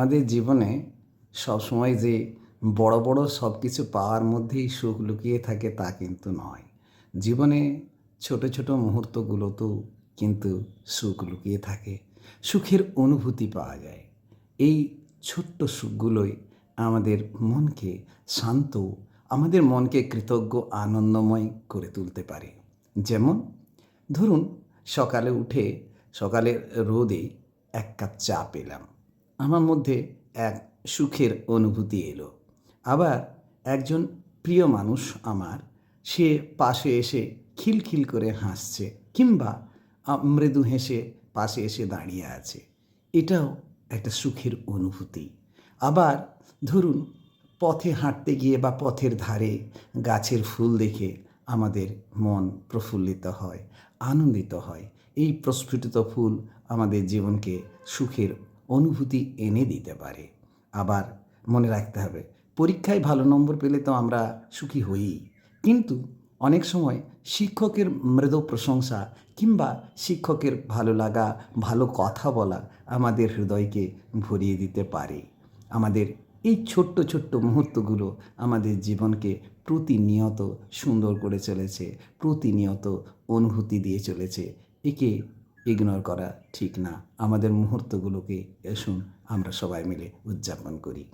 আমাদের জীবনে সবসময় যে বড় বড় সব কিছু পাওয়ার মধ্যেই সুখ লুকিয়ে থাকে তা কিন্তু নয়। জীবনে ছোট ছোট মুহূর্তগুলোতেও কিন্তু সুখ লুকিয়ে থাকে। সুখের অনুভূতি পাওয়া যায়। এই ছোট্ট সুখগুলোই আমাদের মনকে শান্ত, আমাদের মনকে কৃতজ্ঞ আনন্দময় করে তুলতে পারে। যেমন ধরুন, সকালে উঠে সকালের রোদে এক কাপ চা পেলাম, আমার মধ্যে এক সুখের অনুভূতি এলো। আবার একজন প্রিয় মানুষ আমার, সে পাশে এসে খিলখিল করে হাসছে, কিংবা মৃদু হেসে পাশে এসে দাঁড়িয়ে আছে, এটাও একটা সুখের অনুভূতি। আবার ধরুন, পথে হাঁটতে গিয়ে বা পথের ধারে গাছের ফুল দেখে আমাদের মন প্রফুল্লিত হয়, আনন্দিত হয়। এই প্রস্ফুটিত ফুল আমাদের জীবনকে সুখের অনুভূতি এনে দিতে পারে। আবার মনে রাখতে হবে, পরীক্ষায় ভালো নম্বর পেলে তো আমরা সুখী হই, কিন্তু অনেক সময় শিক্ষকের মৃদু প্রশংসা কিংবা শিক্ষকের ভালো লাগা, ভালো কথা বলা আমাদের হৃদয়কে ভরিয়ে দিতে পারে। আমাদের এই ছোট্ট ছোট্ট মুহূর্তগুলো আমাদের জীবনকে প্রতিনিয়ত সুন্দর করে চলেছে, প্রতিনিয়ত অনুভূতি দিয়ে চলেছে। একে ইগনোর করা ঠিক না। আমাদের মুহূর্তগুলোকে আসুন আমরা সবাই মিলে উদযাপন করি।